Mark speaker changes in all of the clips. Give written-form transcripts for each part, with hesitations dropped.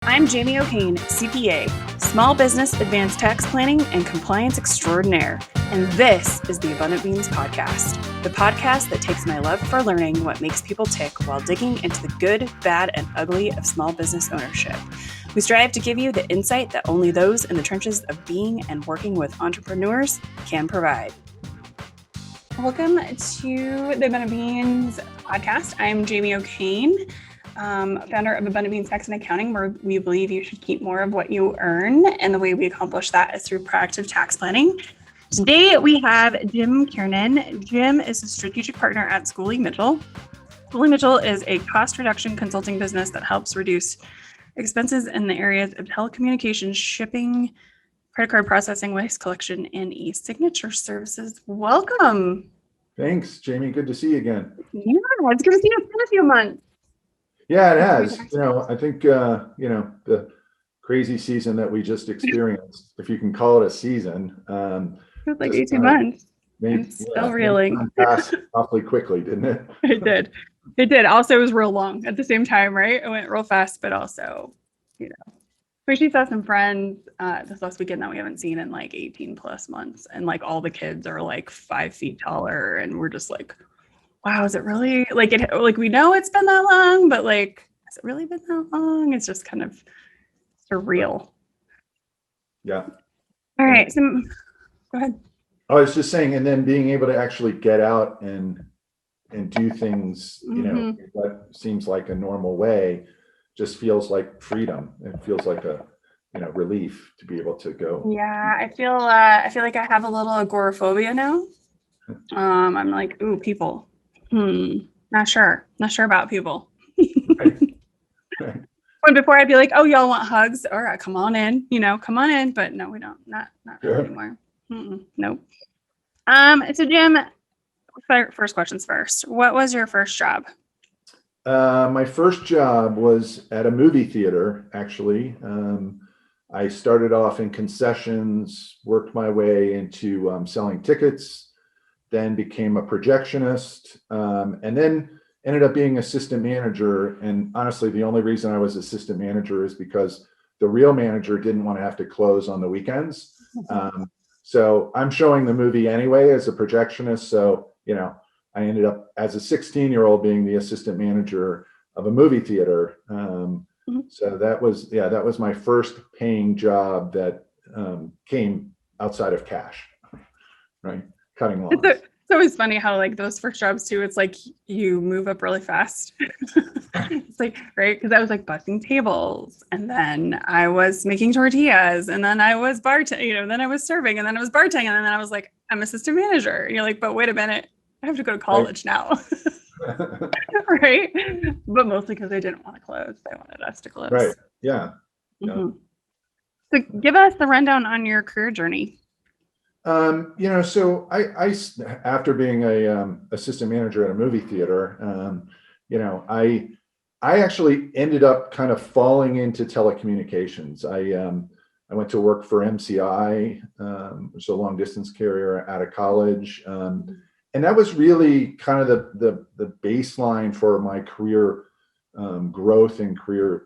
Speaker 1: I'm Jamie O'Kane, CPA, Small Business Advanced Tax Planning and Compliance Extraordinaire, and this is the Abundant Beans Podcast, the podcast that takes my love for learning what makes people tick while digging into the good, bad, and ugly of small business ownership. We strive to give you the insight that only those in the trenches of being and working with entrepreneurs can provide. Welcome to the Abundant Beans Podcast. I'm Jamie O'Kane, founder of Abundant Beans Tax and Accounting, where we believe you should keep more of what you earn. And the way we accomplish that is through proactive tax planning. Today, we have Jim Kiernan. Jim is a strategic partner at Schooley Mitchell. Schooley Mitchell is a cost reduction consulting business that helps reduce expenses in the areas of telecommunications, shipping, credit card processing, waste collection, and e-signature services. Welcome.
Speaker 2: Thanks, Jamie. Good to see you again.
Speaker 1: Yeah, it's good to see you. It's been a few months.
Speaker 2: Yeah, it has. I think, the crazy season that we just experienced, if you can call it a season.
Speaker 1: It was like 18 months. I'm still reeling.
Speaker 2: Passed awfully quickly, didn't it?
Speaker 1: It did. It did. Also, it was real long at the same time, right? It went real fast, but also, we actually saw some friends this last weekend that we haven't seen in like 18 plus months. And like all the kids are like 5 feet taller. And we're just like, wow, is it really like we know it's been that long, but like, has it really been that long? It's just kind of surreal.
Speaker 2: Yeah.
Speaker 1: All right. So go ahead.
Speaker 2: I was just saying, and then being able to actually get out and do things, that seems like a normal way, just feels like freedom. It feels like a, relief to be able to go.
Speaker 1: Yeah, I feel like I have a little agoraphobia now. I'm like, ooh, people. Not sure about people.
Speaker 2: Right.
Speaker 1: When before I'd be like, oh, y'all want hugs? All right, come on in, come on in. But no, we don't. Not really anymore. Nope. So Jim, first questions first. What was your first job?
Speaker 2: My first job was at a movie theater, actually. I started off in concessions, worked my way into selling tickets, then became a projectionist, and then ended up being assistant manager. And honestly, the only reason I was assistant manager is because the real manager didn't want to have to close on the weekends. So I'm showing the movie anyway as a projectionist. So, I ended up as a 16-year-old being the assistant manager of a movie theater. So that was my first paying job that came outside of cash, right? Cutting lawns.
Speaker 1: It's always funny how like those first jobs too, it's like you move up really fast. It's like, right? Because I was like bussing tables, and then I was making tortillas, and then I was bartending, then I was serving, and then I was bartending, and then I was like, I'm assistant manager. And you're like, but wait a minute, I have to go to college now. Right? But mostly because they didn't want to close. They wanted us to close.
Speaker 2: Right. Yeah.
Speaker 1: So give us the rundown on your career journey.
Speaker 2: So I after being a assistant manager at a movie theater, I actually ended up kind of falling into telecommunications. I went to work for MCI, which is a long distance carrier, out of college. And that was really kind of the baseline for my career growth and career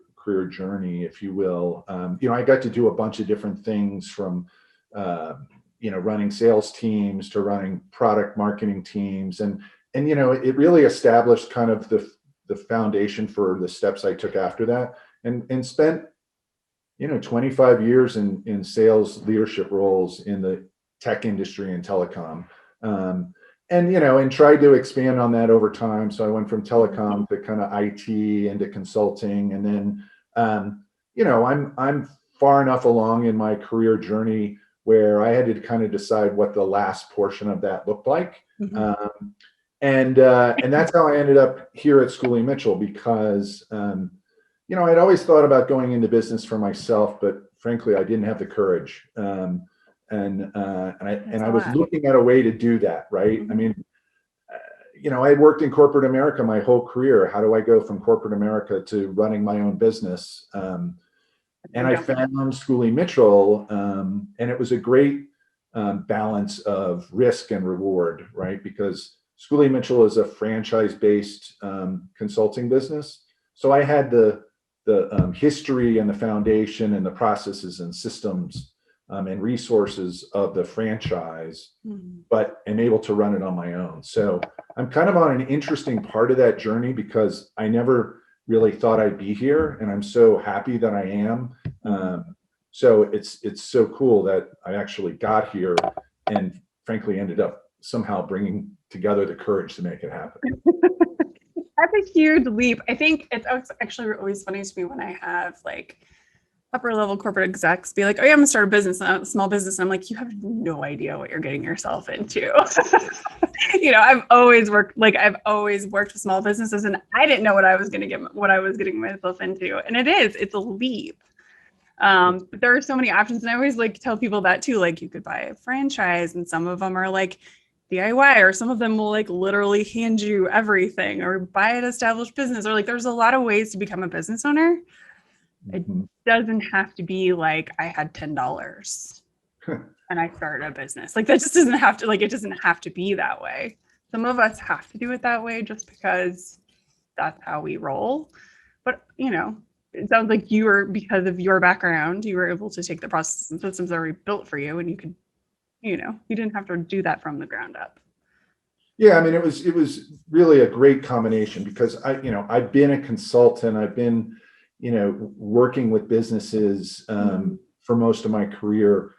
Speaker 2: journey, if you will. I got to do a bunch of different things from running sales teams to running product marketing teams, and it really established kind of the foundation for the steps I took after that, and spent 25 years in sales leadership roles in the tech industry and telecom. And tried to expand on that over time. So I went from telecom to kind of IT into consulting. And then, I'm far enough along in my career journey where I had to kind of decide what the last portion of that looked like. And that's how I ended up here at Schooley Mitchell, because, I'd always thought about going into business for myself, but frankly, I didn't have the courage. And I was looking at a way to do that, right? I mean, I had worked in corporate America my whole career. How do I go from corporate America to running my own business? And I found Schooley Mitchell, and it was a great balance of risk and reward, right? Because Schooley Mitchell is a franchise-based consulting business. So I had the history and the foundation and the processes and systems and resources of the franchise, but am able to run it on my own. So I'm kind of on an interesting part of that journey because I never really thought I'd be here, and I'm so happy that I am. So it's so cool that I actually got here and frankly ended up somehow bringing together the courage to make it happen.
Speaker 1: That's a huge leap. I think it's actually always funny to me when I have like upper level corporate execs be like, oh yeah, I'm gonna start a business, a small business. And I'm like, you have no idea what you're getting yourself into. I've always worked with small businesses, and I didn't know what I was getting myself into. And it's a leap. But there are so many options. And I always like tell people that too, like you could buy a franchise, and some of them are like DIY, or some of them will like literally hand you everything, or buy an established business, or like there's a lot of ways to become a business owner. It doesn't have to be like I had $10 and I started a business. Like that just doesn't have to, like, it doesn't have to be that way. Some of us have to do it that way just because that's how we roll. But, it sounds like because of your background, you were able to take the processes and systems already built for you, and you could, you didn't have to do that from the ground up.
Speaker 2: Yeah, I mean, it was really a great combination because I've been a consultant. I've been working with businesses for most of my career,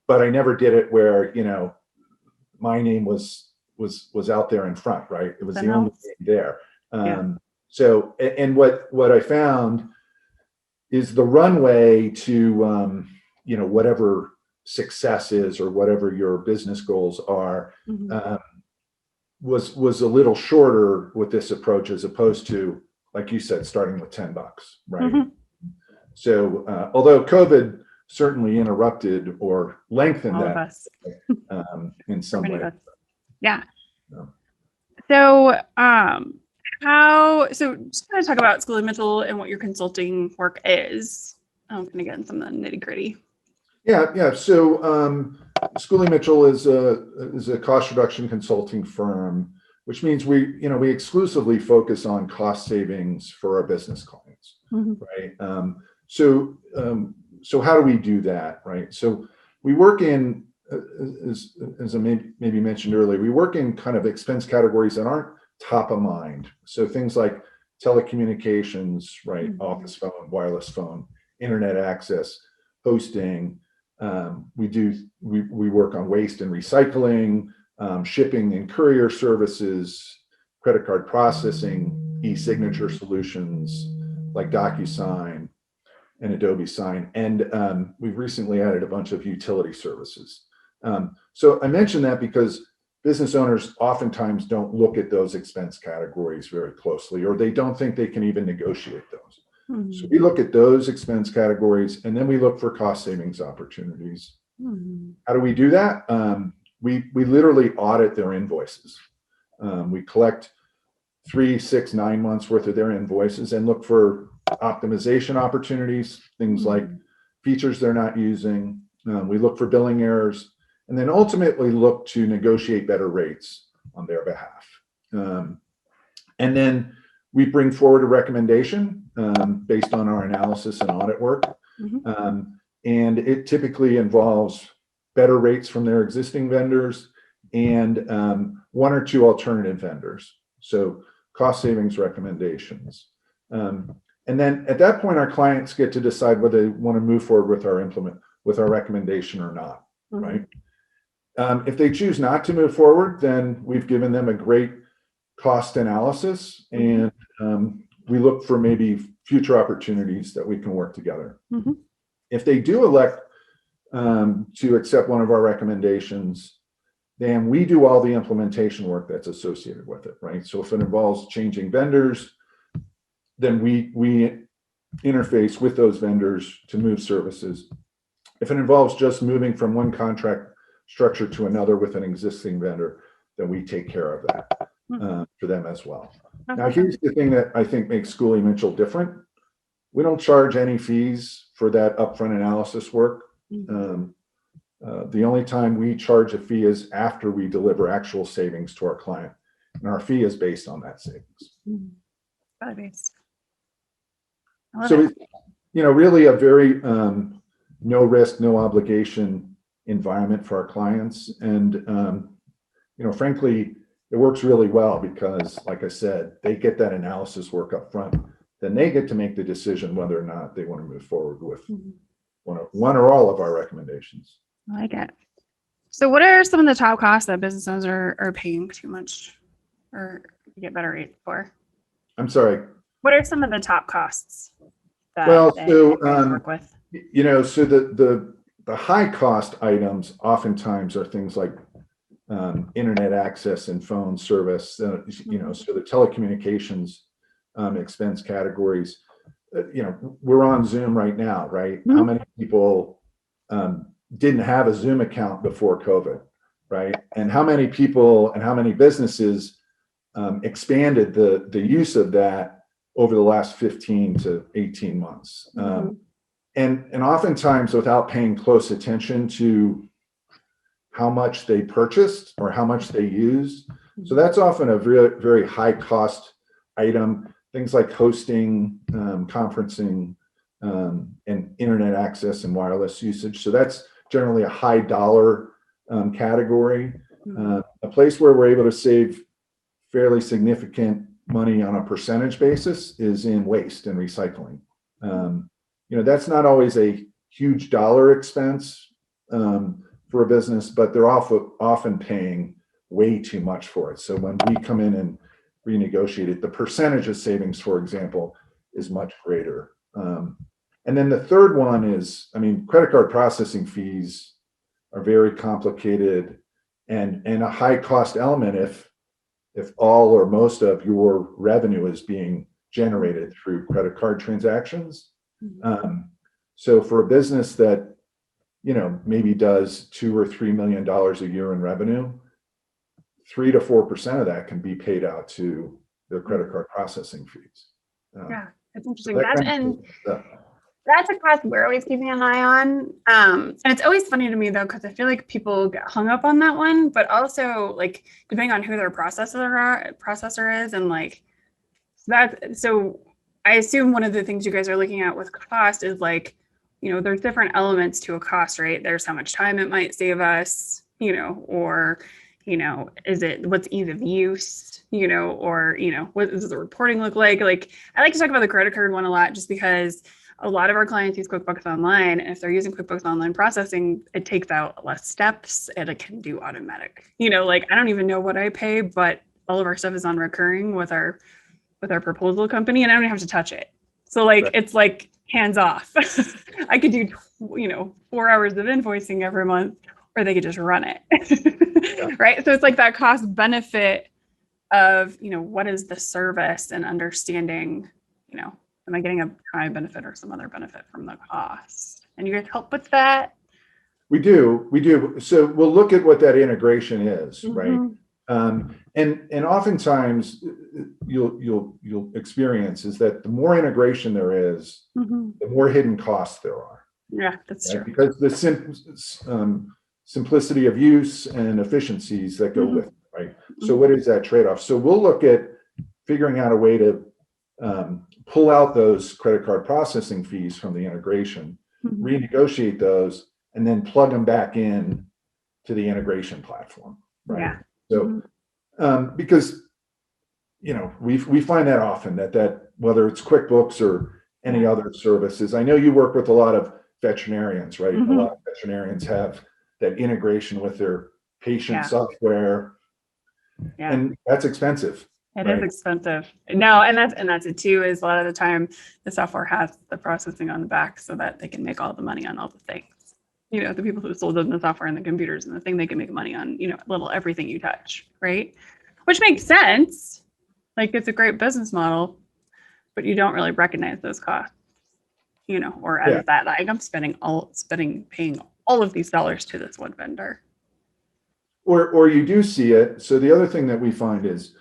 Speaker 2: but I never did it where, my name was out there in front, right? It was the only thing there. So, and what I found is the runway to, whatever success is or whatever your business goals are, was a little shorter with this approach as opposed to, like you said, starting with $10, right? So, although COVID certainly interrupted or lengthened
Speaker 1: all
Speaker 2: that
Speaker 1: of us.
Speaker 2: In some way.
Speaker 1: Yeah. So, just kind of talk about Schooley Mitchell and what your consulting work is. I'm going to get in some of the nitty gritty.
Speaker 2: Yeah. So, Schooley Mitchell is a cost reduction consulting firm, which means we exclusively focus on cost savings for our business clients, right? So how do we do that, right? So we work in, as I maybe mentioned earlier, we work in kind of expense categories that aren't top of mind. So things like telecommunications, right? Office phone, wireless phone, internet access, hosting. We work on waste and recycling, shipping and courier services, credit card processing, e-signature solutions like DocuSign and Adobe Sign. And we've recently added a bunch of utility services. So I mention that because business owners oftentimes don't look at those expense categories very closely, or they don't think they can even negotiate those. So we look at those expense categories, and then we look for cost savings opportunities. How do we do that? We literally audit their invoices. We collect 3, 6, 9 months worth of their invoices and look for optimization opportunities, things like features they're not using. We look for billing errors, and then ultimately look to negotiate better rates on their behalf. And then we bring forward a recommendation based on our analysis and audit work. And it typically involves better rates from their existing vendors and 1 or 2 alternative vendors. So cost savings recommendations. And then at that point, our clients get to decide whether they want to move forward with our recommendation or not, right? If they choose not to move forward, then we've given them a great cost analysis, and we look for maybe future opportunities that we can work together. If they do elect to accept one of our recommendations, then we do all the implementation work that's associated with it, right? So if it involves changing vendors, then we interface with those vendors to move services. If it involves just moving from one contract structure to another with an existing vendor, then we take care of that for them as well. Now, here's the thing that I think makes Schooley Mitchell different. We don't charge any fees for that upfront analysis work. The only time we charge a fee is after we deliver actual savings to our client, and our fee is based on that savings.
Speaker 1: Value-based. I love
Speaker 2: So
Speaker 1: it.
Speaker 2: it's, really a very no risk, no obligation environment for our clients. And, frankly, it works really well because, like I said, they get that analysis work up front. Then they get to make the decision whether or not they want to move forward with one or all of our recommendations.
Speaker 1: I like it. So what are some of the top costs that business owners are paying too much or get better rates for?
Speaker 2: I'm sorry.
Speaker 1: What are some of the top costs that they work with?
Speaker 2: So the high cost items oftentimes are things like internet access and phone service, so the telecommunications expense categories. We're on Zoom right now, right?
Speaker 1: Mm-hmm.
Speaker 2: How many people didn't have a Zoom account before COVID, right? And how many people and how many businesses expanded the use of that over the last 15 to 18 months. And oftentimes without paying close attention to how much they purchased or how much they used. So that's often a very, very high cost item. Things like hosting, conferencing, and internet access and wireless usage. So that's generally a high dollar category. A place where we're able to save fairly significant money on a percentage basis is in waste and recycling. That's not always a huge dollar expense for a business, but they're often paying way too much for it. So when we come in and renegotiate it, the percentage of savings, for example, is much greater. And then the third one is, credit card processing fees are very complicated and a high cost element if all or most of your revenue is being generated through credit card transactions. So for a business that, maybe does $2 or $3 million a year in revenue, 3 to 4% of that can be paid out to the credit card processing fees.
Speaker 1: Yeah, that's interesting.
Speaker 2: So
Speaker 1: That's a cost we're always keeping an eye on. And it's always funny to me though, because I feel like people get hung up on that one, but also like depending on who their processor is, and like so I assume one of the things you guys are looking at with cost is like, there's different elements to a cost, right? There's how much time it might save us, or is it what's ease of use, or what does the reporting look like? Like I like to talk about the credit card one a lot just because a lot of our clients use QuickBooks Online, and if they're using QuickBooks Online processing, it takes out less steps and it can do automatic. Like I don't even know what I pay, but all of our stuff is on recurring with our proposal company, and I don't have to touch it. So like right. It's like hands off. I could do 4 hours of invoicing every month, or they could just run it. Yeah. Right. So it's like that cost benefit of what is the service and understanding, am I getting a time benefit or some other benefit from the cost? And you guys help with that?
Speaker 2: We do. So we'll look at what that integration is, right? And oftentimes you'll experience is that the more integration there is, the more hidden costs there are.
Speaker 1: Yeah, that's
Speaker 2: right?
Speaker 1: true.
Speaker 2: Because the simplicity of use and efficiencies that go with it, right? So what is that trade-off? So we'll look at figuring out a way to pull out those credit card processing fees from the integration, renegotiate those, and then plug them back in to the integration platform, right? Yeah. So, because we find that often that whether it's QuickBooks or any other services, I know you work with a lot of veterinarians, right? A lot of veterinarians have that integration with their patient software, and that's expensive.
Speaker 1: It is expensive. No, and that's it too, is a lot of the time the software has the processing on the back so that they can make all the money on all the things. The people who sold them the software and the computers and the thing they can make money on, little everything you touch, right? Which makes sense. Like it's a great business model, but you don't really recognize those costs, or as that, like I'm paying all of these dollars to this one vendor.
Speaker 2: Or you do see it. So the other thing that we find is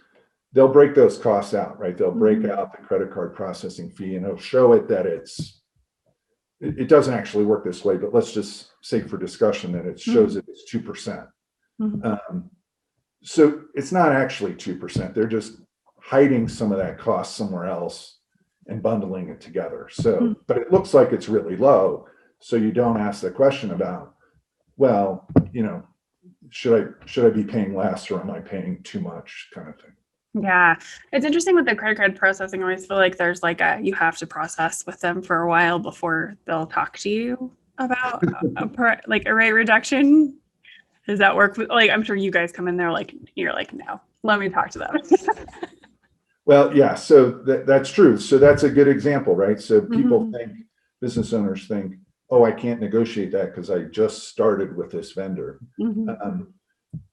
Speaker 2: they'll break those costs out, right? They'll break out the credit card processing fee and it'll show it that it doesn't actually work this way, but let's just say for discussion that it shows it as 2%. So it's not actually 2%. They're just hiding some of that cost somewhere else and bundling it together. So, but it looks like it's really low. So you don't ask the question about, well, should I be paying less, or am I paying too much, kind of thing.
Speaker 1: Yeah. It's interesting with the credit card processing. I always feel like there's like you have to process with them for a while before they'll talk to you about like a rate reduction. Does that work? Like, I'm sure you guys come in there like, you're like, no, let me talk to them.
Speaker 2: Well, yeah, so that's true. So that's a good example, right? So people think, business owners think, oh, I can't negotiate that because I just started with this vendor.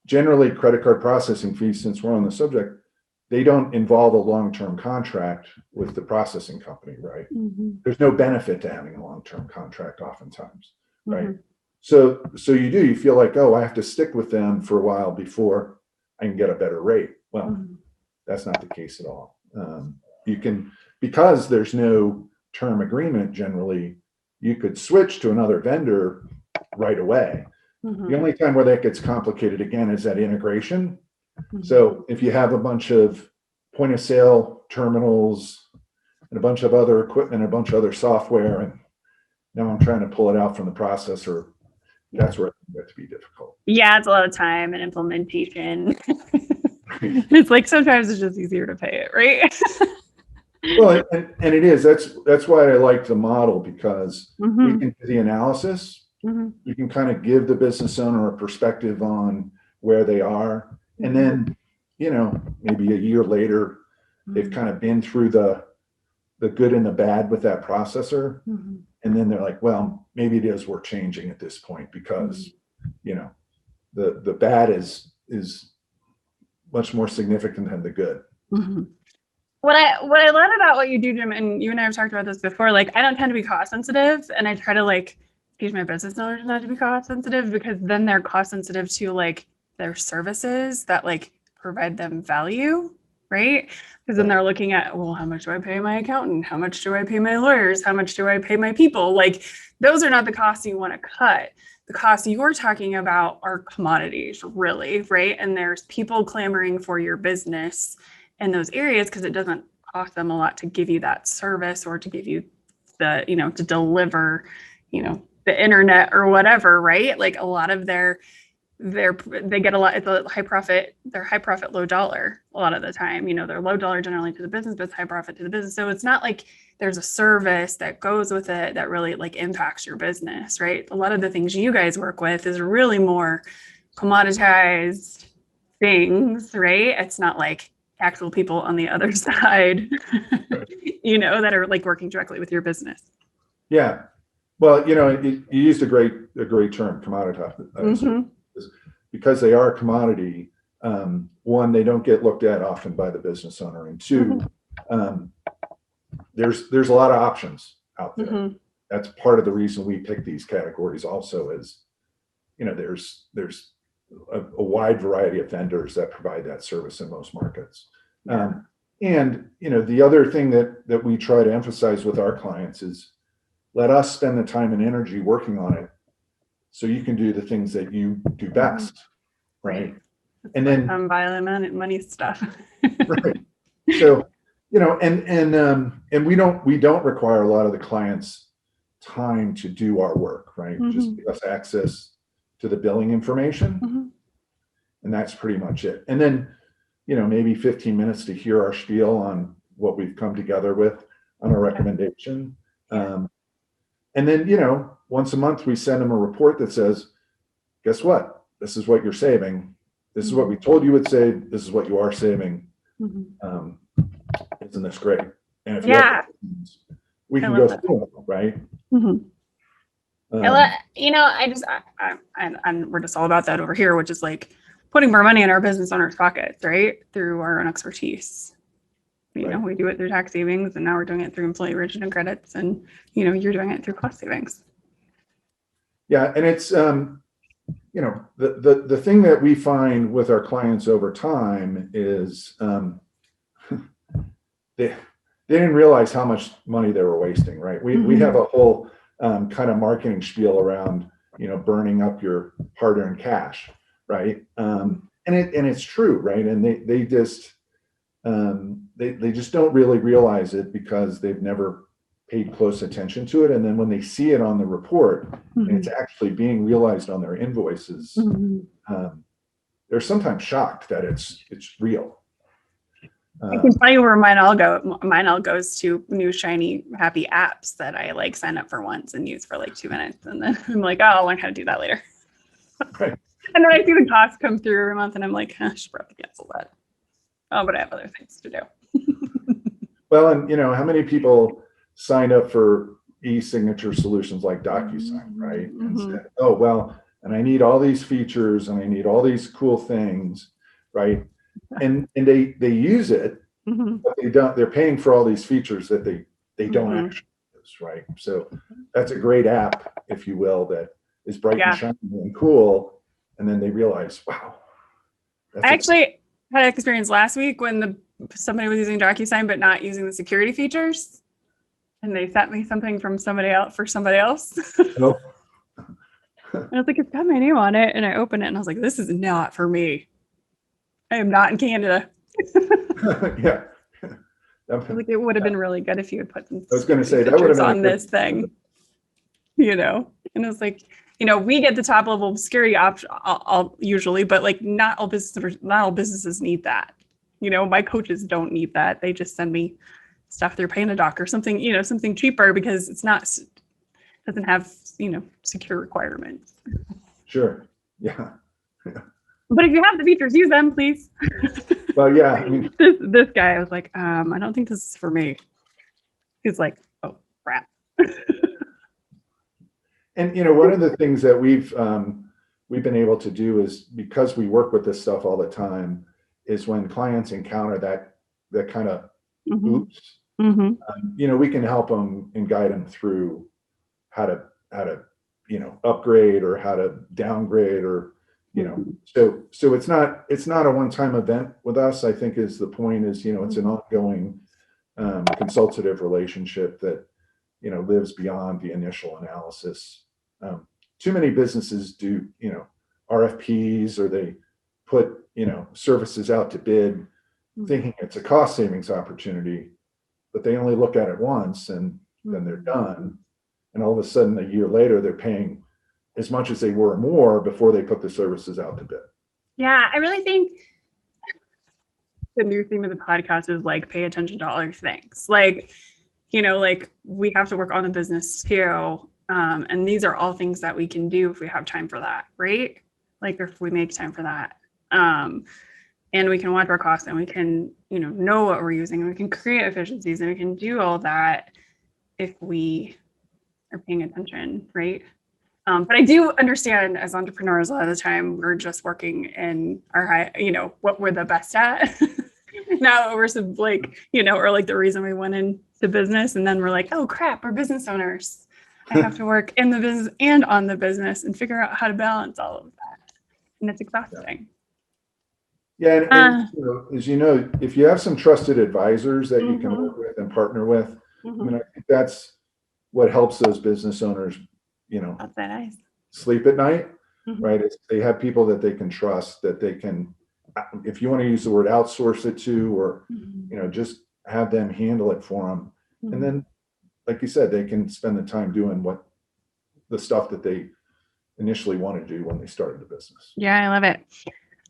Speaker 2: Generally, credit card processing fees, since we're on the subject, they don't involve a long-term contract with the processing company, right? There's no benefit to having a long-term contract oftentimes, right? So you feel like, oh, I have to stick with them for a while before I can get a better rate. Well, that's not the case at all. You can, because there's no term agreement, generally, you could switch to another vendor right away. The only time where that gets complicated again is that integration. So if you have a bunch of point of sale terminals and a bunch of other equipment, a bunch of other software, and now I'm trying to pull it out from the processor, that's where it gets to be difficult.
Speaker 1: Yeah, it's a lot of time and implementation. It's like sometimes it's just easier to pay it, right?
Speaker 2: Well, and it is. That's why I like the model, because we can do the analysis. You can kind of give the business owner a perspective on where they are. And then, maybe a year later, they've kind of been through the good and the bad with that processor. And then they're like, well, maybe it is worth changing at this point, because, the bad is much more significant than the good.
Speaker 1: What I love about what you do, Jim, and you and I have talked about this before, like, I don't tend to be cost sensitive, and I try to like teach my business owners not to be cost sensitive, because then they're cost sensitive to like their services that like provide them value, right? Because then they're looking at, well, how much do I pay my accountant? How much do I pay my lawyers? How much do I pay my people? Like, those are not the costs you want to cut. The costs you're talking about are commodities, really, right? And there's people clamoring for your business in those areas because it doesn't cost them a lot to give you that service, or to give you the, to deliver, the internet or whatever, right? Like, a lot of they get a lot, it's a high profit, they're high profit, low dollar a lot of the time. They're low dollar generally to the business, but it's high profit to the business. So it's not like there's a service that goes with it that really like impacts your business, right? A lot of the things you guys work with is really more commoditized things, right? It's not like actual people on the other side, that are like working directly with your business.
Speaker 2: Yeah. Well, you used a great term, commoditized. Because they are a commodity, one, they don't get looked at often by the business owner, and two, there's a lot of options out there. That's part of the reason we pick these categories also, is there's a wide variety of vendors that provide that service in most markets. And the other thing that we try to emphasize with our clients is, let us spend the time and energy working on it, so you can do the things that you do best, right? And then
Speaker 1: violent money stuff.
Speaker 2: Right. So, and we don't require a lot of the clients' time to do our work, right? Just give us access to the billing information, and that's pretty much it. And then, maybe 15 minutes to hear our spiel on what we've come together with on a recommendation. And then, once a month, we send them a report that says, guess what? This is what you're saving. This is what we told you would save. This is what you are saving. Isn't this great? And if you have questions, we can go through it, right?
Speaker 1: We're just all about that over here, which is like putting more money in our business owners' pockets, right? Through our own expertise. We do it through tax savings, and now we're doing it through employee retention credits, and you're doing it through cost savings.
Speaker 2: Yeah, and it's the thing that we find with our clients over time is they didn't realize how much money they were wasting, right? We have a whole kind of marketing spiel around burning up your hard-earned cash, right? And it's true, right? And they just they just don't really realize it because they've never paid close attention to it. And then when they see it on the report and it's actually being realized on their invoices, they're sometimes shocked that it's real.
Speaker 1: I can tell you where mine all go. Mine all goes to new shiny happy apps that I like sign up for once and use for like 2 minutes, and then I'm like, oh, I'll learn how to do that later.
Speaker 2: Right.
Speaker 1: And then I see the costs come through every month, and I'm like, I should probably cancel that. Oh, but I have other things to do.
Speaker 2: Well, and how many people signed up for e-signature solutions like DocuSign, right? And said, oh, well, and I need all these features and I need all these cool things, right? And they use it, but they're paying for all these features that they don't actually use, right? So that's a great app, if you will, that is bright and shiny and cool. And then they realize, wow.
Speaker 1: I actually had an experience last week when somebody was using DocuSign but not using the security features, and they sent me something from somebody else for somebody else.
Speaker 2: Nope.
Speaker 1: And I was like, it's got my name on it, and I opened it and I was like, this is not for me. I am not in Canada.
Speaker 2: Yeah.
Speaker 1: Like, it would have been really good if you had put some.
Speaker 2: I was going to say that would have been
Speaker 1: on this thing, And I was like, we get the top level of security option usually, but like not all businesses need that. My coaches don't need that. They just send me stuff through PandaDoc or something, something cheaper because doesn't have, secure requirements.
Speaker 2: Sure. Yeah.
Speaker 1: But if you have the features, use them, please.
Speaker 2: Well, yeah. I mean,
Speaker 1: this guy, I was like, I don't think this is for me. He's like, oh, crap.
Speaker 2: And one of the things that we've been able to do is, because we work with this stuff all the time, is when clients encounter that kind of oops, we can help them and guide them through how to upgrade or how to downgrade or so it's not a one-time event with us. I think is the point is it's an ongoing consultative relationship that lives beyond the initial analysis. Too many businesses do RFPs, or they put services out to bid thinking it's a cost savings opportunity, but they only look at it once and then they're done, and all of a sudden a year later they're paying as much as they were more before they put the services out to bid.
Speaker 1: Yeah, I really think the new theme of the podcast is like, pay attention to all your things. Like, like we have to work on the business too. And these are all things that we can do if we have time for that, right? Like if we make time for that. And we can watch our costs and we can, know what we're using, and we can create efficiencies, and we can do all that if we are paying attention, right? But I do understand, as entrepreneurs, a lot of the time we're just working in our what we're the best at. Now we're or like the reason we went into business, and then we're like, oh crap, we're business owners. I have to work in the business and on the business and figure out how to balance all of that. And it's exhausting.
Speaker 2: Yeah. And as if you have some trusted advisors that you can work with and partner with, I mean, I think that's what helps those business owners,
Speaker 1: That's nice.
Speaker 2: sleep at night, right? It's, they have people that they can trust, that they can, if you want to use the word outsource it to, or, just have them handle it for them. And then, like you said, they can spend the time doing the stuff that they initially wanted to do when they started the business.
Speaker 1: Yeah, I love it.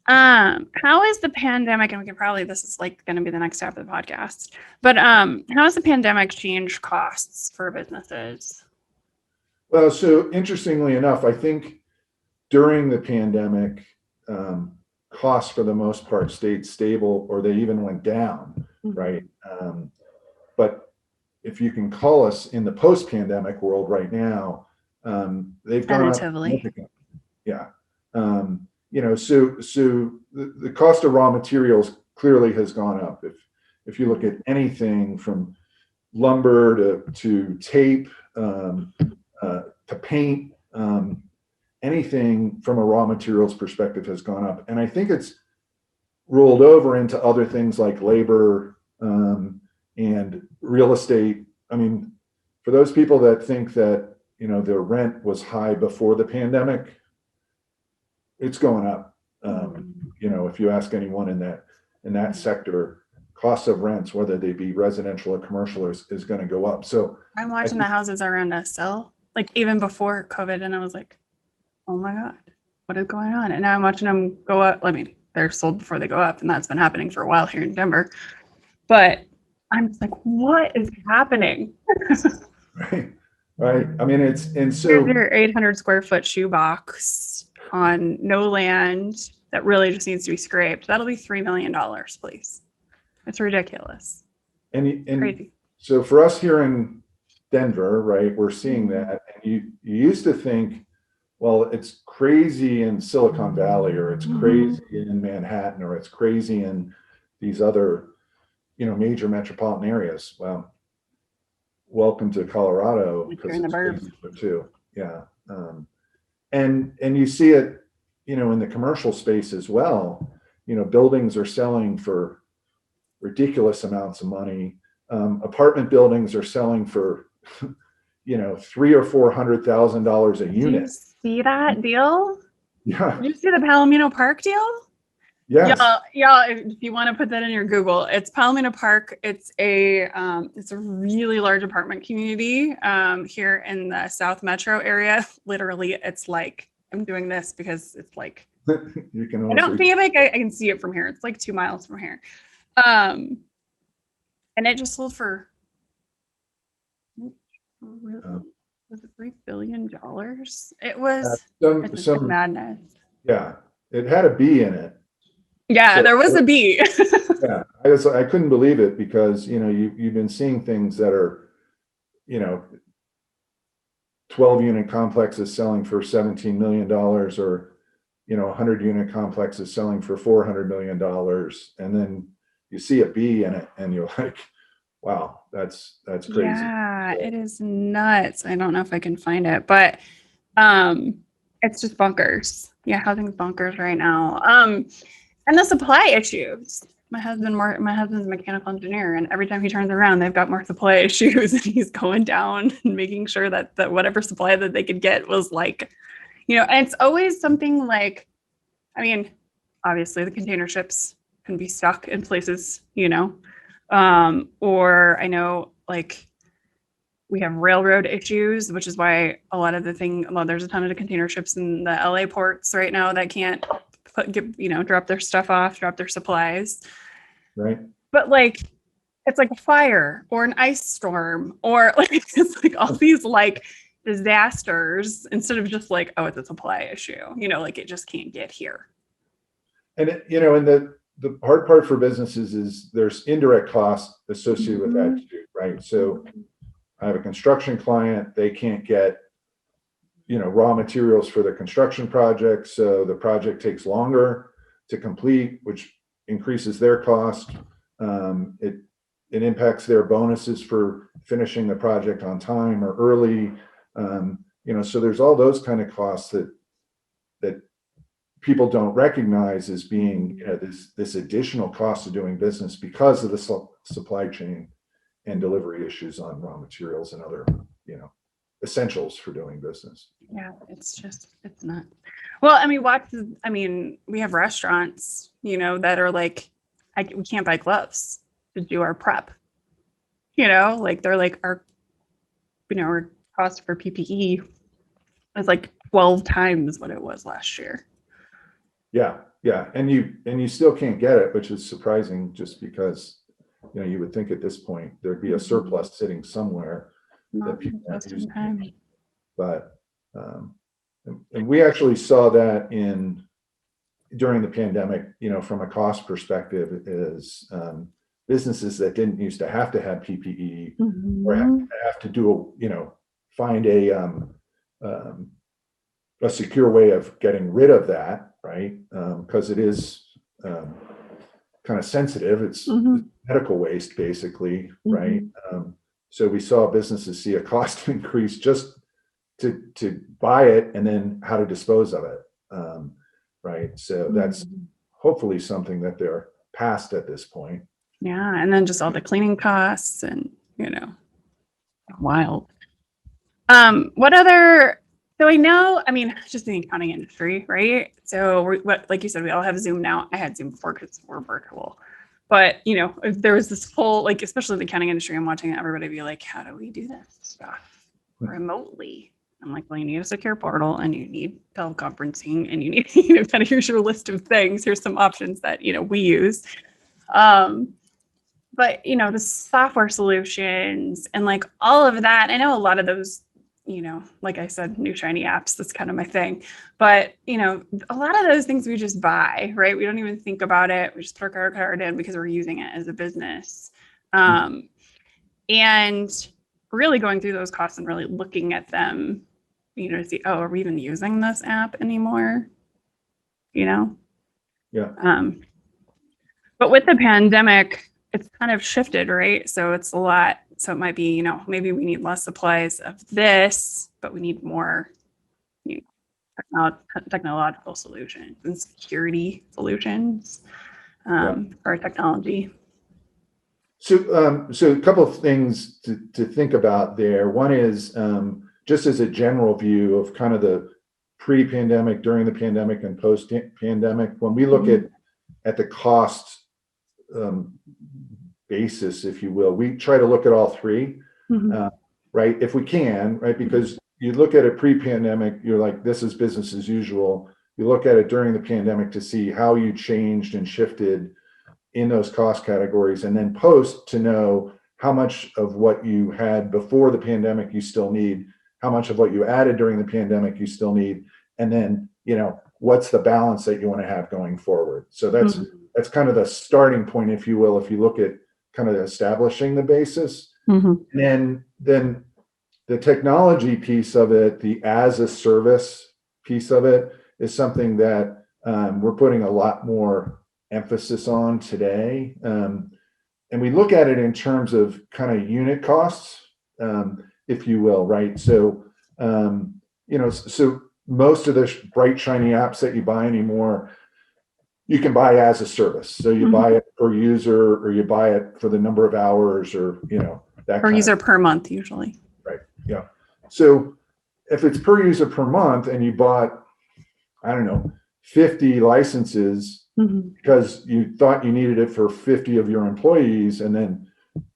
Speaker 1: How is the pandemic, and this is like going to be the next step of the podcast, but how has the pandemic changed costs for businesses?
Speaker 2: Well, so interestingly enough, I think during the pandemic, costs for the most part stayed stable, or they even went down, right? But if you can call us in the post-pandemic world right now, they've gone up significantly. Yeah. So the cost of raw materials clearly has gone up. If you look at anything from lumber to tape, to paint, anything from a raw materials perspective has gone up. And I think it's rolled over into other things like labor, and real estate. I mean, for those people that think that, their rent was high before the pandemic, it's going up. If you ask anyone in that sector, cost of rents, whether they be residential or commercial, is going to go up. So
Speaker 1: I'm
Speaker 2: I
Speaker 1: watching the
Speaker 2: think,
Speaker 1: houses around us sell, like even before COVID, and I was like, oh my God, what is going on? And now I'm watching them go up. I mean, they're sold before they go up, and that's been happening for a while here in Denver. But I'm just like, what is happening?
Speaker 2: right, right. I mean, it's, and
Speaker 1: Here's
Speaker 2: so,
Speaker 1: your 800 square foot shoebox on no land that really just needs to be scraped. That'll be $3 million, please. It's ridiculous.
Speaker 2: and
Speaker 1: Crazy.
Speaker 2: so for us here in Denver, right, we're seeing that. And you used to think, well, it's crazy in Silicon Valley, or it's crazy in Manhattan, or it's crazy in these other, major metropolitan areas. Well, welcome to Colorado,
Speaker 1: Like you're
Speaker 2: because
Speaker 1: in the
Speaker 2: it's
Speaker 1: burbs.
Speaker 2: crazy here too. Yeah. And you see it, in the commercial space as well. Buildings are selling for ridiculous amounts of money. Apartment buildings are selling for, three or $400,000 a
Speaker 1: Did you
Speaker 2: unit.
Speaker 1: see that deal?
Speaker 2: Yeah.
Speaker 1: Did you see the Palomino Park deal?
Speaker 2: Yes.
Speaker 1: Yeah. If you want to put that in your Google, it's Palomino Park. It's a really large apartment community here in the South Metro area. Literally, it's like, I'm doing this because it's like,
Speaker 2: You can
Speaker 1: I don't
Speaker 2: also,
Speaker 1: think like I can see it from here. It's like 2 miles from here. And it just sold for was it $3 billion? It was it's
Speaker 2: some,
Speaker 1: madness.
Speaker 2: yeah, it had a B in it.
Speaker 1: Yeah,
Speaker 2: So,
Speaker 1: there was a B.
Speaker 2: yeah, I couldn't believe it, because, you've been seeing things that are, 12 unit complexes selling for $17 million, or, 100 unit complexes selling for $400 million. And then you see a B in it and you're like, wow, that's crazy.
Speaker 1: Yeah, it is nuts. I don't know if I can find it, but it's just bonkers. Yeah, housing's bonkers right now. And the supply issues. My husband's a mechanical engineer, and every time he turns around, they've got more supply issues, and he's going down and making sure that whatever supply that they could get was like, and it's always something like, I mean, obviously the container ships can be stuck in places, or I know like we have railroad issues, which is why there's a ton of the container ships in the LA ports right now that can't drop their stuff off, drop their supplies.
Speaker 2: Right.
Speaker 1: But like, it's like a fire or an ice storm, or like, it's like all these like disasters instead of just like, oh, it's a supply issue, like it just can't get here.
Speaker 2: And and the hard part for businesses is there's indirect costs associated with that too, right? So I have a construction client, they can't get, raw materials for the construction project. So the project takes longer to complete, which increases their cost. It impacts their bonuses for finishing the project on time or early. So there's all those kind of costs that people don't recognize as being, this additional cost of doing business because of the supply chain and delivery issues on raw materials and other, essentials for doing business.
Speaker 1: Yeah, it's not. Well, I mean, we have restaurants, that are like, we can't buy gloves to do our prep. Like they're like our cost for PPE is like 12 times what it was last year.
Speaker 2: Yeah. And you still can't get it, which is surprising, just because, you would think at this point there'd be a surplus sitting somewhere that people aren't using. But and we actually saw that during the pandemic, from a cost perspective, is businesses that didn't used to have PPE or have to do find a secure way of getting rid of that, right? Because it is kind of sensitive. It's medical waste, basically, right? So we saw businesses see a cost increase just to buy it, and then how to dispose of it, right? So that's hopefully something that they're past at this point.
Speaker 1: Yeah, and then just all the cleaning costs and wild. What other? So I know, I mean, just the accounting industry, right? So like you said, we all have Zoom now. I had Zoom before because we're virtual. But, if there was this whole, like, especially the accounting industry, I'm watching everybody be like, how do we do this stuff remotely? I'm like, well, you need a secure portal and you need teleconferencing and you need, kind of here's your list of things. Here's some options that, we use. But, the software solutions and like all of that, I know a lot of those, like I said, new shiny apps, that's kind of my thing. But, a lot of those things we just buy, right? We don't even think about it. We just put our credit card in because we're using it as a business. And really going through those costs and really looking at them, to see, oh, are we even using this app anymore?
Speaker 2: Yeah.
Speaker 1: But with the pandemic, it's kind of shifted, right? So it's a lot. So it might be, maybe we need less supplies of this, but we need more technological solutions and security solutions for our technology.
Speaker 2: So a couple of things to think about there. One is just as a general view of kind of the pre-pandemic, during the pandemic, and post-pandemic. When we look at the cost basis, if you will, we try to look at all three, right? If we can, right? Because you look at it pre-pandemic, you're like, this is business as usual. You look at it during the pandemic to see how you changed and shifted in those cost categories, and then post to know how much of what you had before the pandemic you still need, how much of what you added during the pandemic you still need, and then, what's the balance that you want to have going forward. So that's kind of the starting point, if you will, if you look at kind of establishing the basis. And then the technology piece of it, the as a service piece of it, is something that we're putting a lot more emphasis on today. And we look at it in terms of kind of unit costs, if you will, right? So, so most of the bright, shiny apps that you buy anymore, you can buy as a service. So you buy it per user, or you buy it for the number of hours, or, that
Speaker 1: per user per month, usually.
Speaker 2: Right. Yeah. So if it's per user per month and you bought, I don't know, 50 licenses because you thought you needed it for 50 of your employees, and then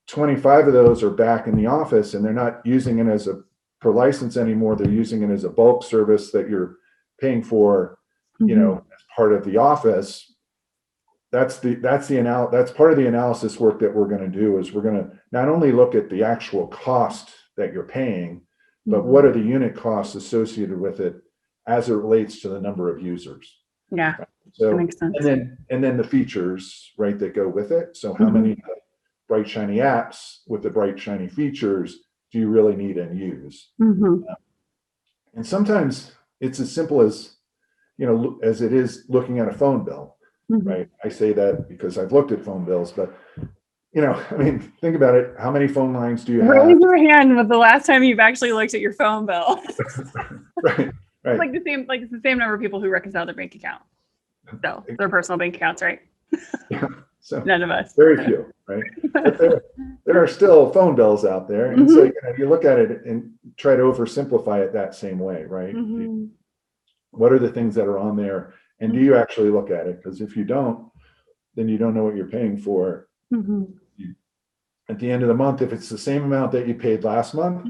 Speaker 2: 25 of those are back in the office and they're not using it as a per license anymore. They're using it as a bulk service that you're paying for, as part of the office. That's part of the analysis work that we're going to do, is we're going to not only look at the actual cost that you're paying, but what are the unit costs associated with it as it relates to the number of users.
Speaker 1: Yeah.
Speaker 2: So,
Speaker 1: that makes sense.
Speaker 2: And then the features, right, that go with it. So how many bright, shiny apps with the bright, shiny features do you really need and use? And sometimes it's as simple as, as it is looking at a phone bill, right? I say that because I've looked at phone bills, but, think about it. How many phone lines do you have?
Speaker 1: Raise your hand with the last time you've actually looked at your phone bill.
Speaker 2: Right.
Speaker 1: It's like it's the same number of people who reconcile their bank account. So their personal bank accounts, right?
Speaker 2: Yeah. So
Speaker 1: none of us.
Speaker 2: Very few, right? But there are still phone bills out there. And so you look at it and try to oversimplify it that same way, right? What are the things that are on there? And do you actually look at it? Because if you don't, then you don't know what you're paying for. At the end of the month, if it's the same amount that you paid last month,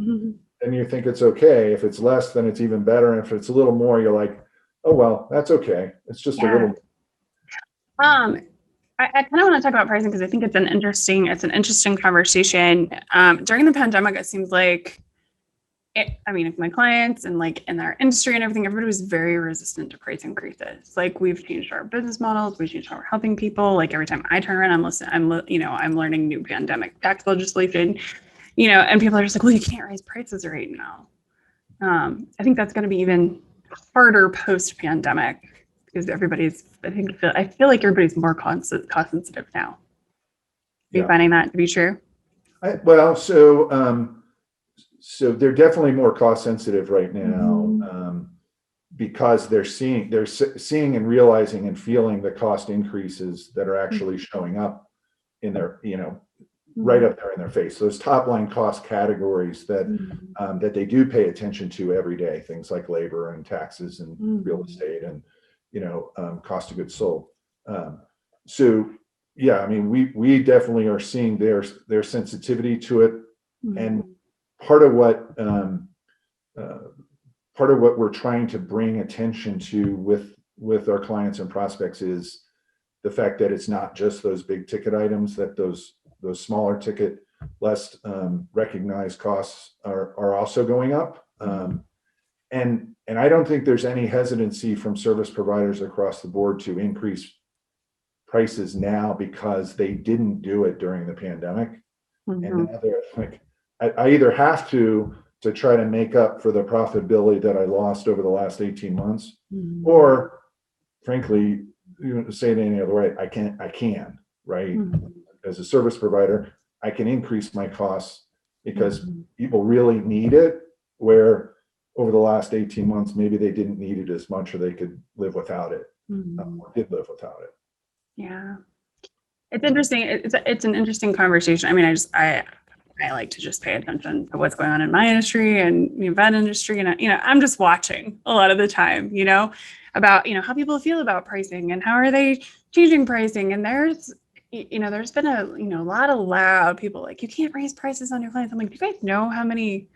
Speaker 2: then you think it's okay. If it's less, then it's even better. And if it's a little more, you're like, oh, well, that's okay. It's just a little.
Speaker 1: I kind of want to talk about pricing because I think it's an interesting conversation. During the pandemic, it seems like, my clients and like in our industry and everything, everybody was very resistant to price increases. Like, we've changed our business models, we've changed how we're helping people. Like, every time I turn around, I'm learning new pandemic tax legislation, and people are just like, well, you can't raise prices right now. I think that's going to be even harder post-pandemic because I feel like everybody's more cost sensitive now. Are you finding that to be true?
Speaker 2: So they're definitely more cost sensitive right now, because they're seeing and realizing and feeling the cost increases that are actually showing up in their, right up there in their face. Those top line cost categories that they do pay attention to every day, things like labor and taxes and real estate and, cost of goods sold. So yeah, I mean, we definitely are seeing their sensitivity to it. And part of what uh, part of what we're trying to bring attention to with our clients and prospects is the fact that it's not just those big ticket items, that those smaller ticket, less recognized costs are also going up. And I don't think there's any hesitancy from service providers across the board to increase prices now because they didn't do it during the pandemic. And now they're like, I either have to try to make up for the profitability that I lost over the last 18 months, or frankly, you know, say it any other way, I can, right? As a service provider, I can increase my costs because people really need it, where over the last 18 months, maybe they didn't need it as much, or they could live without it, or did live without it.
Speaker 1: Yeah. It's interesting. It's an interesting conversation. I mean, I like to just pay attention to what's going on in my industry and the event industry. And, you know, I'm just watching a lot of the time, you know, about, you know, how people feel about pricing and how are they changing pricing. And there's been a lot of loud people like, you can't raise prices on your clients. I'm like, do you guys know how many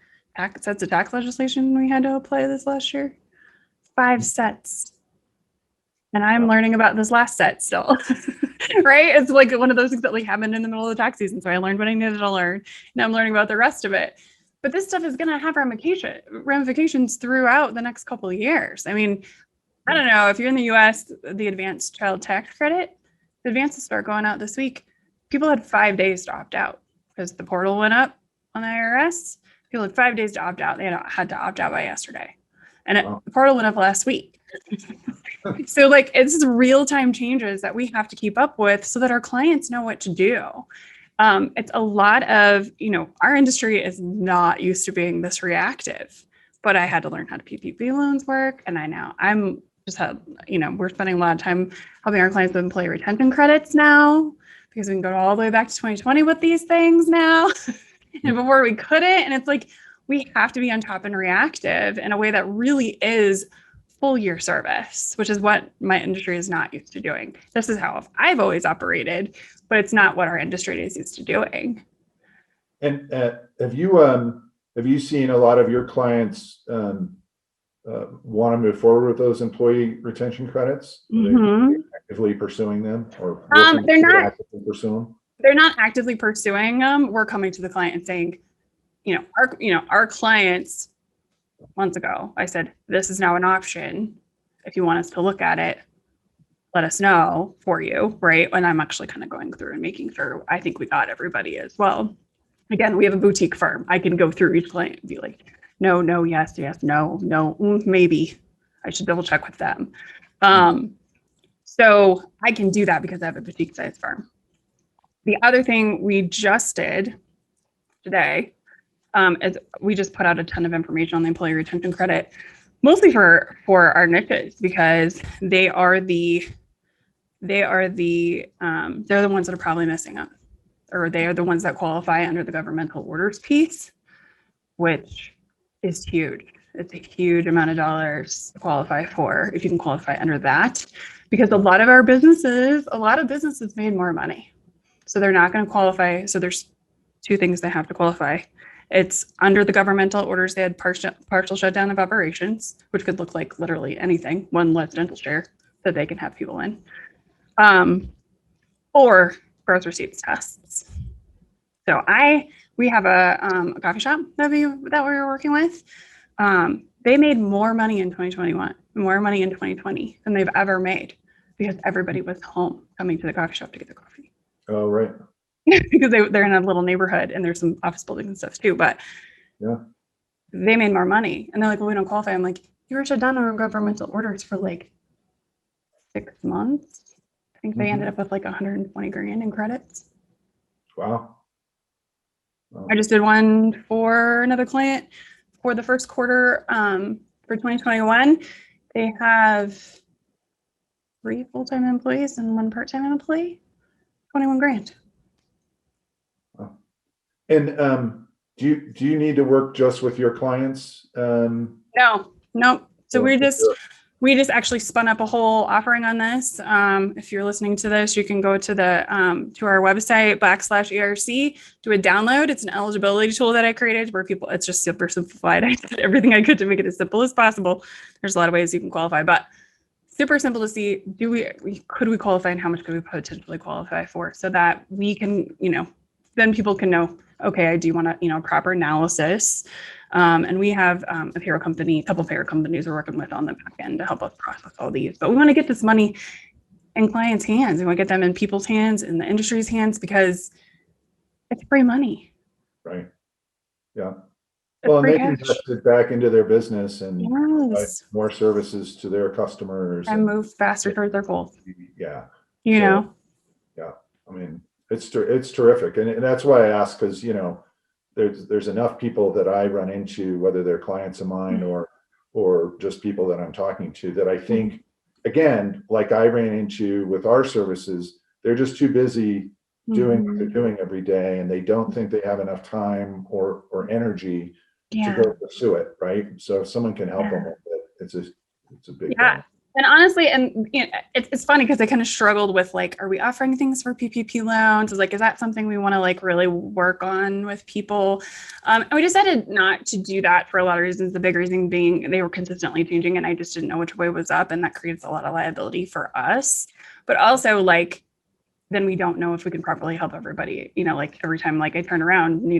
Speaker 1: sets of tax legislation we had to apply this last year? 5 sets. And I'm learning about this last set still, right? It's like one of those things that like happened in the middle of the tax season. So I learned what I needed to learn. Now I'm learning about the rest of it. But this stuff is going to have ramifications throughout the next couple of years. I mean, I don't know if you're in the US, the advanced child tax credit, the advances start going out this week. People had 5 days to opt out because the portal went up on the IRS. People had 5 days to opt out. They had to opt out by yesterday. And the portal went up last week. So like it's real-time changes that we have to keep up with so that our clients know what to do. It's a lot of, you know, our industry is not used to being this reactive, but I had to learn how to PPP loans work. And we're spending a lot of time helping our clients with employee retention credits now, because we can go all the way back to 2020 with these things now. And before we couldn't. And it's like, we have to be on top and reactive in a way that really is full year service, which is what my industry is not used to doing. This is how I've always operated, but it's not what our industry is used to doing.
Speaker 2: And have you seen a lot of your clients want to move forward with those employee retention credits? Are they actively pursuing them, or
Speaker 1: they're not
Speaker 2: actively pursue them?
Speaker 1: They're not actively pursuing them. We're coming to the client and saying, our clients months ago, I said, this is now an option. If you want us to look at it, let us know for you, right? And I'm actually kind of going through and making sure I think we got everybody as well. Again, we have a boutique firm. I can go through each client and be like, no, yes, no, maybe. I should double check with them. So I can do that because I have a boutique size firm. The other thing we just did today is we just put out a ton of information on the employee retention credit, mostly for our niches, because they're the ones that are probably missing up, or they are the ones that qualify under the governmental orders piece, which is huge. It's a huge amount of dollars to qualify for, if you can qualify under that, because a lot of businesses made more money. So they're not going to qualify. So there's 2 things they have to qualify. It's under the governmental orders. They had partial shutdown of operations, which could look like literally anything, one residential share that they can have people in, or gross receipts tests. So we have a coffee shop that we were working with. They made more money in 2021, more money in 2020 than they've ever made, because everybody was home coming to the coffee shop to get their coffee.
Speaker 2: Oh, right.
Speaker 1: Because they're in a little neighborhood and there's some office buildings and stuff too, but
Speaker 2: yeah,
Speaker 1: they made more money. And they're like, well, we don't qualify. I'm like, you were shut down on governmental orders for like 6 months. I think they ended up with like 120 grand in credits.
Speaker 2: Wow.
Speaker 1: I just did one for another client for the first quarter for 2021. They have 3 full-time employees and 1 part-time employee, 21 grand.
Speaker 2: And do you need to work just with your clients?
Speaker 1: No. So we just we just actually spun up a whole offering on this. If you're listening to this, you can go to to our website /ERC, do a download. It's an eligibility tool that I created where it's just super simplified. I did everything I could to make it as simple as possible. There's a lot of ways you can qualify, but super simple to see. Could we qualify, and how much could we potentially qualify for, so that we can, then people can know, okay, I do want to, proper analysis. And we have a couple of payroll companies we're working with on the back end to help us process all these. But we want to get this money in clients' hands. We want to get them in people's hands, in the industry's hands, because it's free money.
Speaker 2: Right. Yeah.
Speaker 1: It's
Speaker 2: Well, and
Speaker 1: free
Speaker 2: they can
Speaker 1: cash.
Speaker 2: invest it back into their business and provide
Speaker 1: Yes.
Speaker 2: more services to their customers
Speaker 1: And move faster towards their goals.
Speaker 2: Yeah.
Speaker 1: You know?
Speaker 2: Yeah. I mean, it's terrific. And that's why I ask, because, there's enough people that I run into, whether they're clients of mine or just people that I'm talking to, that I think, again, like I ran into with our services, they're just too busy doing what they're doing every day, and they don't think they have enough time or energy to go pursue it, right? So if someone can help them with it, it's a big thing.
Speaker 1: And honestly, it's funny because I kind of struggled with, like, are we offering things for PPP loans? Is that something we want to really work on with people? And we decided not to do that for a lot of reasons. The big reason being they were consistently changing, and I just didn't know which way was up, and that creates a lot of liability for us. But also, then we don't know if we can properly help everybody. Every time I turn around,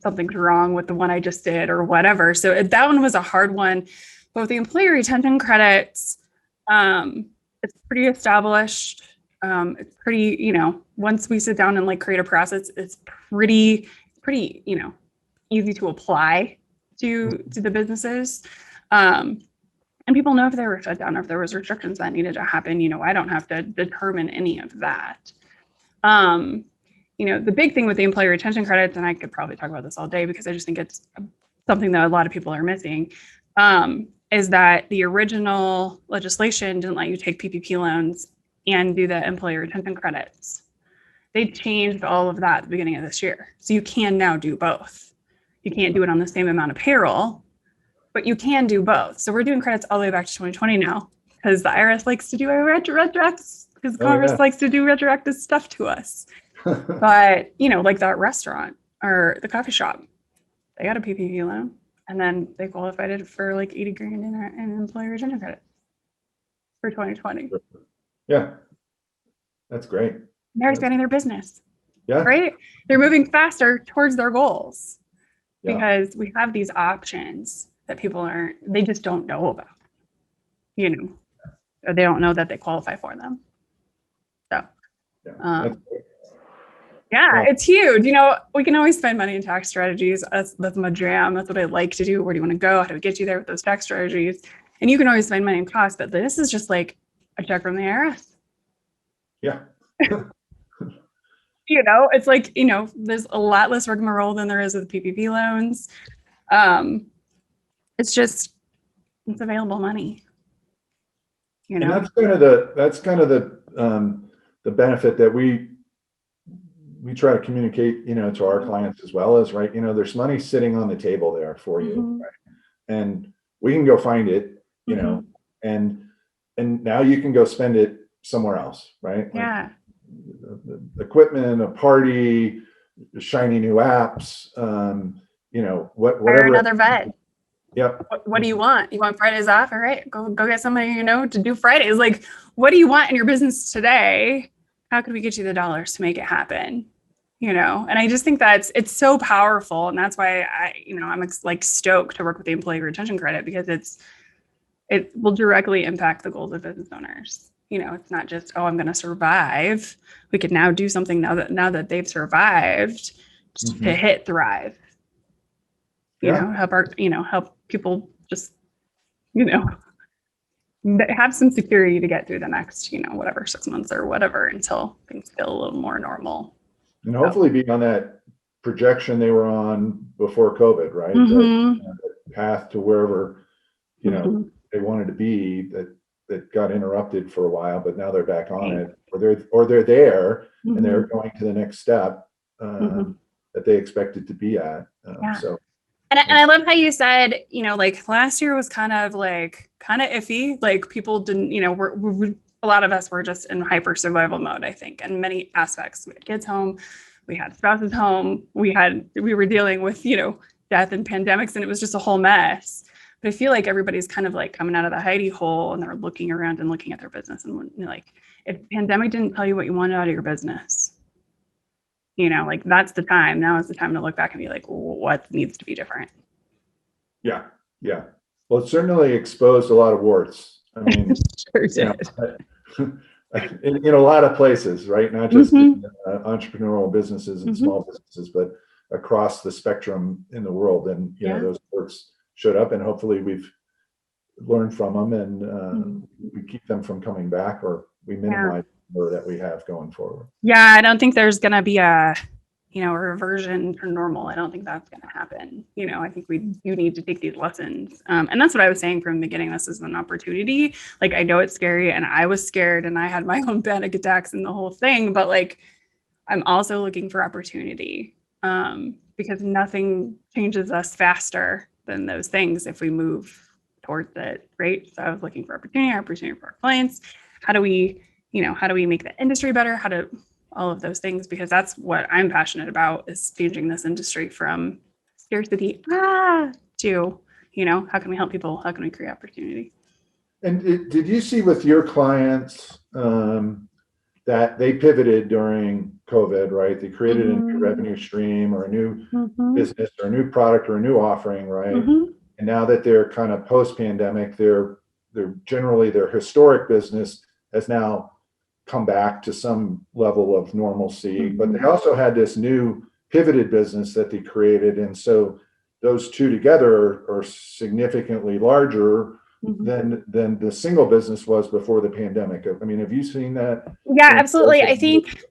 Speaker 1: something's wrong with the one I just did or whatever. So that one was a hard one. But with the employee retention credits, it's pretty established. It's pretty, once we sit down and create a process, it's pretty, easy to apply to the businesses. And people know if they were shut down or if there was restrictions that needed to happen. I don't have to determine any of that. The big thing with the employee retention credits, and I could probably talk about this all day because I just think it's something that a lot of people are missing, is that the original legislation didn't let you take PPP loans and do the employee retention credits. They changed all of that at the beginning of this year. So you can now do both. You can't do it on the same amount of payroll, but you can do both. So we're doing credits all the way back to 2020 now, because the IRS likes to do retroactive, because Congress likes to do retroactive stuff to us. But, like that restaurant or the coffee shop, they got a PPP loan. And then they qualified it for $80,000 in employee retention credit for 2020.
Speaker 2: Yeah, that's great.
Speaker 1: They're expanding their business.
Speaker 2: Yeah.
Speaker 1: Right? They're moving faster towards their goals because we have these options that people they just don't know about. Or they don't know that they qualify for them. So, it's huge. We can always spend money in tax strategies. That's my jam. That's what I like to do. Where do you want to go? How do we get you there with those tax strategies? And you can always spend money in costs, but this is just like a check from the IRS.
Speaker 2: Yeah.
Speaker 1: It's there's a lot less rigmarole than there is with PPP loans. It's available money.
Speaker 2: And that's kind of the benefit that we try to communicate, to our clients as well, as right. There's money sitting on the table there for you, right? And we can go find it, and now you can go spend it somewhere else, right? The equipment, a party, shiny new apps, whatever.
Speaker 1: Another vet.
Speaker 2: Yep.
Speaker 1: What do you want? You want Fridays off? All right, go get somebody to do Fridays. What do you want in your business today? How could we get you the dollars to make it happen? And I just think it's so powerful, and that's why I'm stoked to work with the employee retention credit, because it will directly impact the goals of business owners. It's not just, I'm going to survive. We can now do something now that they've survived to hit thrive. Help people just, have some security to get through the next, 6 months or whatever, until things feel a little more normal.
Speaker 2: And hopefully be on that projection they were on before COVID, right? The path to wherever, they wanted to be, that got interrupted for a while, but now they're back on it, or they're there and they're going to the next step that they expected to be at. So
Speaker 1: And I love how you said, like last year was kind of iffy. Like people didn't, a lot of us were just in hyper survival mode, I think, in many aspects. We had kids home, we had spouses home, we were dealing with, death and pandemics, and it was just a whole mess. But I feel like everybody's kind of like coming out of the hidey hole and they're looking around and looking at their business. And like, if the pandemic didn't tell you what you wanted out of your business, like that's the time. Now is the time to look back and be like, what needs to be different?
Speaker 2: Yeah. Yeah. Well, it certainly exposed a lot of warts. I mean,
Speaker 1: sure did.
Speaker 2: In a lot of places, right? Not just in, entrepreneurial businesses and small businesses, but across the spectrum in the world. And, those warts showed up, and hopefully we've learned from them, and we keep them from coming back, or we minimize the number that we have going forward.
Speaker 1: Yeah, I don't think there's going to be a reversion to normal. I don't think that's going to happen. I think you need to take these lessons. And that's what I was saying from the beginning. This is an opportunity. Like, I know it's scary, and I was scared, and I had my own panic attacks and the whole thing, but like, I'm also looking for opportunity, because nothing changes us faster than those things if we move towards it, right? So I was looking for opportunity for our clients. How do we make the industry better? All of those things, because that's what I'm passionate about, is changing this industry from scarcity to, how can we help people? How can we create opportunity?
Speaker 2: And did you see with your clients that they pivoted during COVID, right? They created a new revenue stream, or a new business, or a new product, or a new offering, right? And now that they're kind of post-pandemic, they're generally, their historic business has now come back to some level of normalcy, but they also had this new pivoted business that they created. And so those two together are significantly larger than the single business was before the pandemic. I mean, have you seen that?
Speaker 1: Yeah, absolutely. I think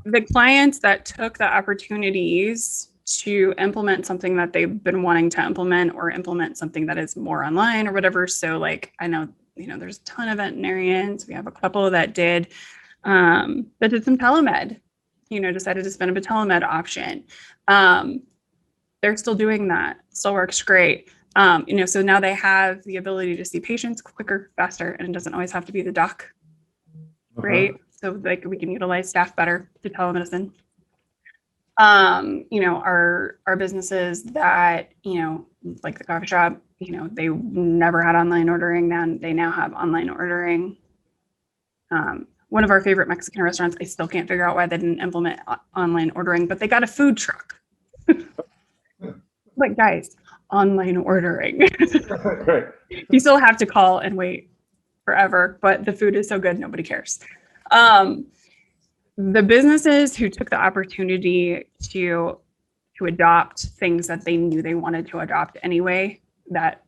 Speaker 1: the clients that took the opportunities to implement something that they've been wanting to implement, or implement something that is more online or whatever. So like, I know, there's a ton of veterinarians. We have a couple that did some telemed, decided to spin up a telemed option. They're still doing that. Still works great. So now they have the ability to see patients quicker, faster, and it doesn't always have to be the doc, right? So like, we can utilize staff better to telemedicine. Our businesses that, like the coffee shop, they never had online ordering. Then they now have online ordering. One of our favorite Mexican restaurants, I still can't figure out why they didn't implement online ordering, but they got a food truck. Like, guys, online ordering.
Speaker 2: Right.
Speaker 1: You still have to call and wait forever, but the food is so good, nobody cares. The businesses who took the opportunity to adopt things that they knew they wanted to adopt anyway, that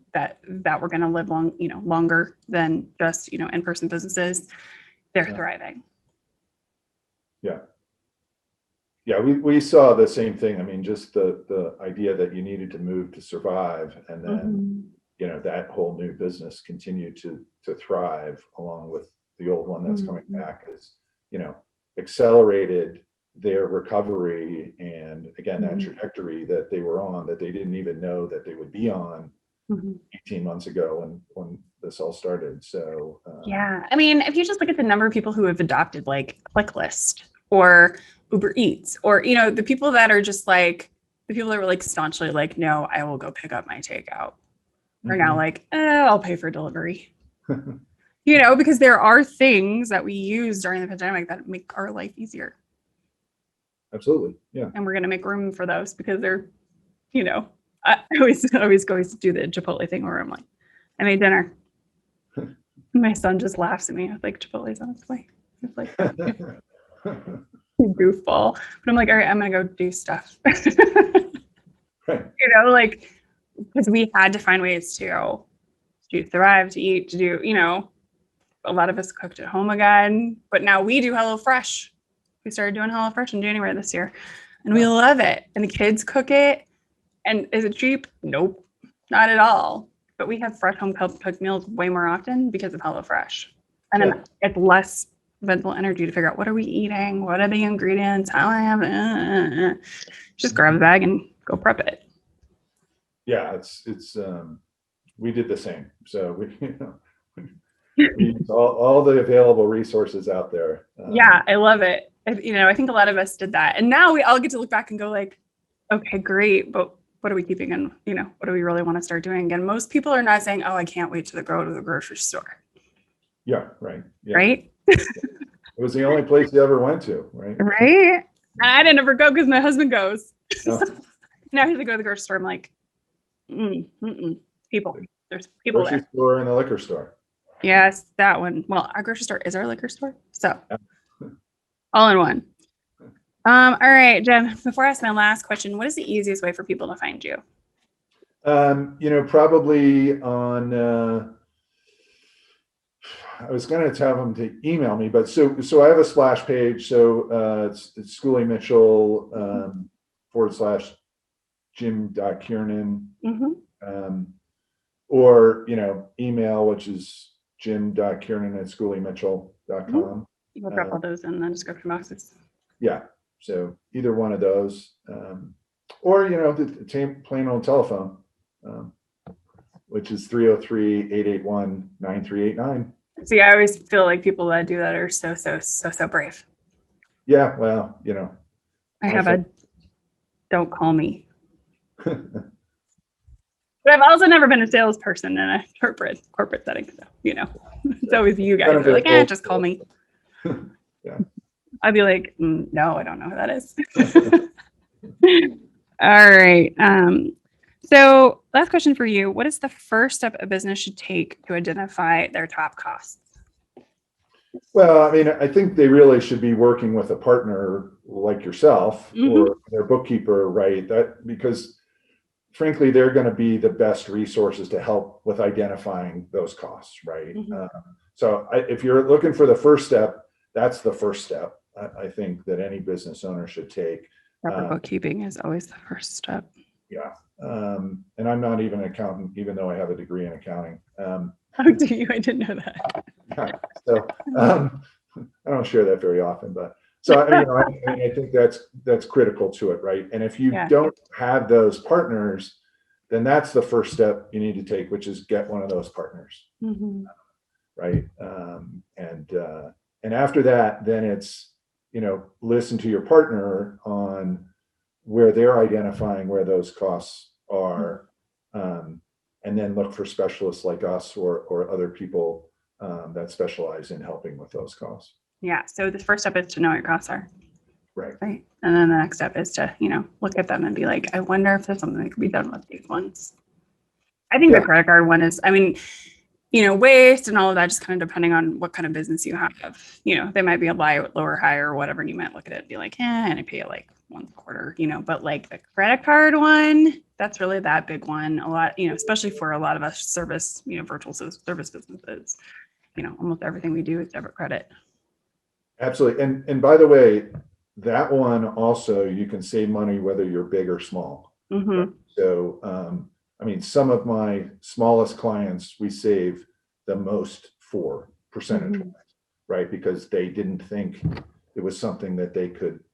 Speaker 1: were going to live longer than just, in-person businesses, they're thriving.
Speaker 2: Yeah. Yeah, we saw the same thing. I mean, just the idea that you needed to move to survive, and then that whole new business continued to thrive along with the old one that's coming back, is accelerated their recovery, and again, that trajectory that they were on, that they didn't even know that they would be on 18 months ago when this all started. So
Speaker 1: yeah, I mean, if you just look at the number of people who have adopted like ClickList or Uber Eats, or the people that are just like, the people that were like staunchly like, no, I will go pick up my takeout, are now like, I'll pay for delivery. Because there are things that we use during the pandemic that make our life easier.
Speaker 2: Absolutely. Yeah.
Speaker 1: And we're going to make room for those, because they're, I always go to do the Chipotle thing where I'm like, I made dinner. My son just laughs at me. I was like, Chipotle's on its way. It's like, goofball. But I'm like, all right, I'm going to go do stuff.
Speaker 2: Right.
Speaker 1: Like, because we had to find ways to thrive, to eat, to do, a lot of us cooked at home again, but now we do HelloFresh. We started doing HelloFresh in January this year, and we love it. And the kids cook it. And is it cheap? Nope, not at all. But we have fresh home cooked meals way more often because of HelloFresh. And then it's less mental energy to figure out, what are we eating? What are the ingredients? How I have it? Just grab a bag and go prep it.
Speaker 2: Yeah, we did the same. So we use all the available resources out there.
Speaker 1: Yeah, I love it. I think a lot of us did that. And now we all get to look back and go like, okay, great. But what are we keeping? And, what do we really want to start doing? And most people are not saying, oh, I can't wait to go to the grocery store.
Speaker 2: Yeah, right. Yeah.
Speaker 1: Right?
Speaker 2: It was the only place you ever went to, right?
Speaker 1: Right. I didn't ever go because my husband goes.
Speaker 2: No.
Speaker 1: Now he has to go to the grocery store. I'm like, people. There's people
Speaker 2: Grocery
Speaker 1: there.
Speaker 2: store and a liquor store.
Speaker 1: Yes, that one. Well, our grocery store is our liquor store. So all in one. All right, Jim, before I ask my last question, what is the easiest way for people to find you?
Speaker 2: Probably on, I was going to tell them to email me, but so I have a splash page. So it's Schooley Mitchell /Jim.Kiernan, or, email, which is jim.kiernan@schooleymitchell.com.
Speaker 1: You will drop all those in the description boxes.
Speaker 2: Yeah. So either one of those, or, the plain old telephone, which is 303-881-9389.
Speaker 1: See, I always feel like people that do that are so brave.
Speaker 2: Yeah. Well,
Speaker 1: I have a don't call me. But I've also never been a salesperson in a corporate setting. So, it's always you guys. You're like, just call me.
Speaker 2: Yeah.
Speaker 1: I'd be like, no, I don't know who that is. All right. So last question for you. What is the first step a business should take to identify their top costs?
Speaker 2: Well, I mean, I think they really should be working with a partner like yourself or their bookkeeper, right? Because frankly, they're going to be the best resources to help with identifying those costs, right? So if you're looking for the first step, that's the first step I think that any business owner should take.
Speaker 1: Proper bookkeeping is always the first step.
Speaker 2: Yeah. And I'm not even an accountant, even though I have a degree in accounting.
Speaker 1: How do you? I didn't know that.
Speaker 2: Yeah, so I don't share that very often, but so I think that's critical to it, right? And if you don't have those partners, then that's the first step you need to take, which is get one of those partners, right? And after that, then it's listen to your partner on where they're identifying where those costs are, and then look for specialists like us or other people that specialize in helping with those costs. Yeah.
Speaker 1: So the first step is to know what your costs are.
Speaker 2: Right.
Speaker 1: And then the next step is to, look at them and be like, I wonder if there's something that could be done with these ones. I think the credit card one is, waste and all of that, just kind of depending on what kind of business you have. They might be able to buy it lower, higher, or whatever. And you might look at it and be like, and I pay it like once a quarter, but like the credit card one, that's really that big one. A lot, especially for a lot of us service, virtual service businesses, almost everything we do is debit credit.
Speaker 2: Absolutely. And by the way, that one also, you can save money whether you're big or small. So, some of my smallest clients, we save the most for percentage-wise, right? Because they didn't think it was something that they could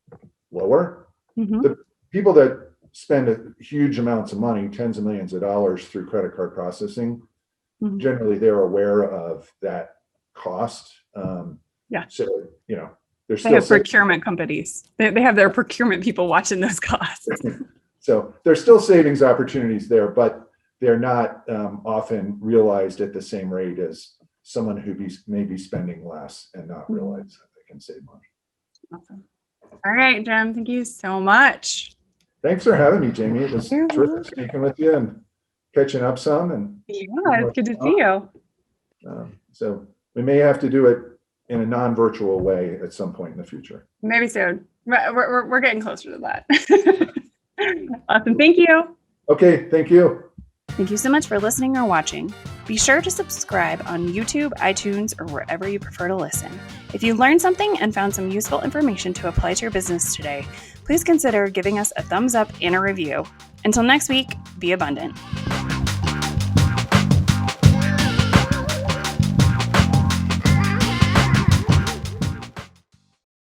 Speaker 2: lower. The people that spend huge amounts of money, tens of millions of dollars through credit card processing, generally they're aware of that cost. So, they have
Speaker 1: procurement companies. They have their procurement people watching those costs.
Speaker 2: So there's still savings opportunities there, but they're not often realized at the same rate as someone who may be spending less and not realize that they can save money.
Speaker 1: Awesome. All right, Jim, thank you so much.
Speaker 2: Thanks for having me, Jamie. It was terrific speaking with you and catching up some. And
Speaker 1: it's good to see you.
Speaker 2: So we may have to do it in a non-virtual way at some point in the future.
Speaker 1: Maybe soon. We're getting closer to that. Awesome. Thank you.
Speaker 2: Okay. Thank you.
Speaker 1: Thank you so much for listening or watching. Be sure to subscribe on YouTube, iTunes, or wherever you prefer to listen. If you learned something and found some useful information to apply to your business today, please consider giving us a thumbs up and a review. Until next week, be abundant.